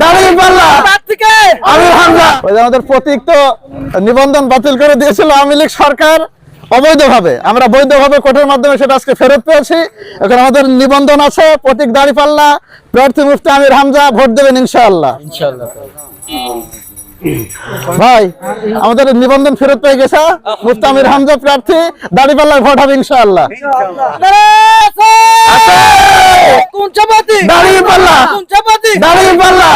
দাঁড়িপাল্লা আমির হামজা। আমাদের প্রতীক তো নিবন্ধন বাতিল করে দিয়েছিল আওয়ামী লীগ সরকার অবৈধভাবে, আমরা বৈধভাবে কোর্টের মাধ্যমে সেটা আজকে ফেরত পেয়েছি। এখন আমাদের নিবন্ধন আছে, প্রতীক দাঁড়িপাল্লা, প্রার্থী মুফতি আমির হামজা, ভোট দেবেন ইনশাআল্লাহ। ভাই আমাদের নিবন্ধন ফেরত পেয়ে গেছে, মুফতি আমির হামজা প্রার্থী, দাঁড়িপাল্লায় ভোট হবে ইনশাআল্লাহ। দাঁড়িপাল্লা দাঁড়িপাল্লা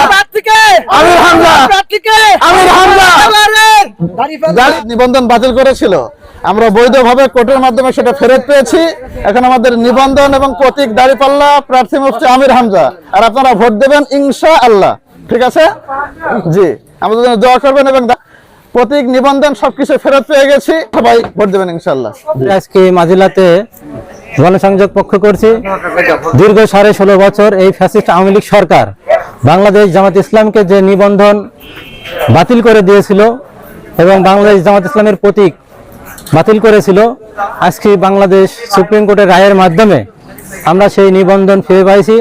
আমির হামজা আমির হামজা। নিবন্ধন বাতিল করেছিল, আমরা বৈধভাবে কোর্টের মাধ্যমে সেটা ফেরত পেয়েছি। এখন আমাদের নিবন্ধন এবং প্রতীক দাঁড়িপাল্লা, প্রার্থী মুফতি আমির হামজা, আর আপনারা ভোট দেবেন ইনশাআল্লাহ। ঠিক আছে জি, আমাদের জন্য দোয়া করবেন এবং প্রতীক নিবন্ধন সবকিছু ফেরত পেয়ে গেছি, সবাই ভোট দেবেন ইনশাআল্লাহ। আজকে মাজিলাতে গণসংযোগ পক্ষ করছি। দীর্ঘ 16.5 বছর এই ফ্যাসিস্ট আওয়ামী লীগ সরকার বাংলাদেশ জামাত ইসলামকে যে নিবন্ধন বাতিল করে দিয়েছিল এবং বাংলাদেশ জামাত ইসলামের প্রতীক বাতিল করেছিল, আজকে বাংলাদেশ সুপ্রিম কোর্টের রায়ের মাধ্যমে আমরা সেই নিবন্ধন ফিরে পাইছি।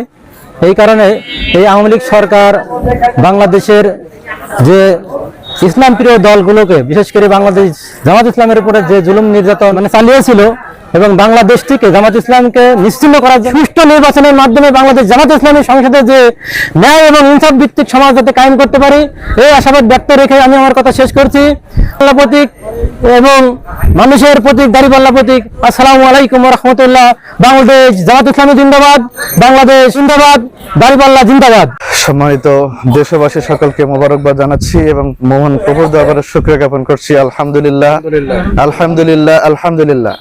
এই কারণে এই আওয়ামী লীগ সরকার বাংলাদেশের যে ইসলাম প্রিয় দলগুলোকে, বিশেষ করে বাংলাদেশ জামাত ইসলামের উপরে যে জুলুম নির্যাতন চালিয়েছিল এবং বাংলাদেশ থেকে জামাত ইসলামকে নিশ্চিহ্ন করার সুষ্ঠু নির্বাচনের মাধ্যমে বাংলাদেশ জামাত ইসলামের সংসদে যে ন্যায় এবং ইনসাফ ভিত্তিক সমাজ যাতে কায়েম করতে পারি, এই আশাবাদ ব্যক্ত রেখে আমি আমার কথা শেষ করছি। প্রতীক এবং মানুষের প্রতীক দাঁড়িপাল্লা প্রতীক। আসসালামু আলাইকুম ওয়া রাহমাতুল্লাহ। বাংলাদেশ জামাত ইসলামী জিন্দাবাদ, বাংলাদেশ জিন্দাবাদ, দাঁড়িপাল্লা জিন্দাবাদ। সম্মানিত দেশবাসী সকলকে মোবারকবাদ জানাচ্ছি এবং মোহন প্রভুর দরবারে শুকরিয়া জ্ঞাপন করছি। আলহামদুলিল্লাহ আলহামদুলিল্লাহ আলহামদুলিল্লাহ।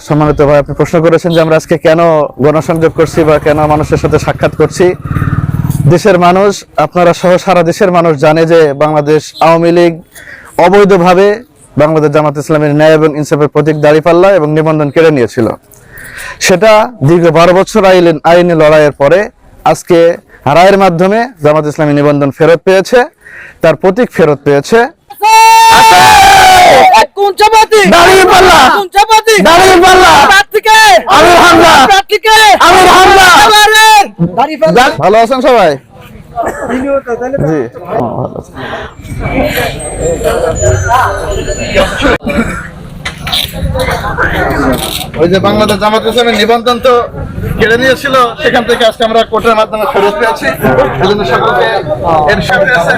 সম্মানিত ভাই, আপনি প্রশ্ন করেছেন যে আমরা আজকে কেন গণসংযোগ করছি বা কেন মানুষের সাথে সাক্ষাৎ করছি। দেশের মানুষ, আপনারা সহ সারা দেশের মানুষ জানে যে বাংলাদেশ আওয়ামী লীগ অবৈধভাবে বাংলাদেশ জামাত ইসলামের ন্যায় এবং ইনসাফের প্রতীক দাঁড়িপাল্লা এবং নিবন্ধন কেড়ে নিয়েছিল। সেটা দীর্ঘ 12 বছর আইনি লড়াইয়ের পরে আজকে রায়ের মাধ্যমে জামাত ইসলামী নিবন্ধন ফেরত পেয়েছে, তার প্রতীক ফেরত পেয়েছে। ভালো আছেন সবাই? জি ওই যে বাংলাদেশ জামাত ইসলামের নিবন্ধন তো কেড়ে নিয়েছিল, সেখান থেকে আজকে আমরা কোর্টের মাধ্যমে ফেরত পেয়েছি। এই জন্য সকলকে এর সাথে আছে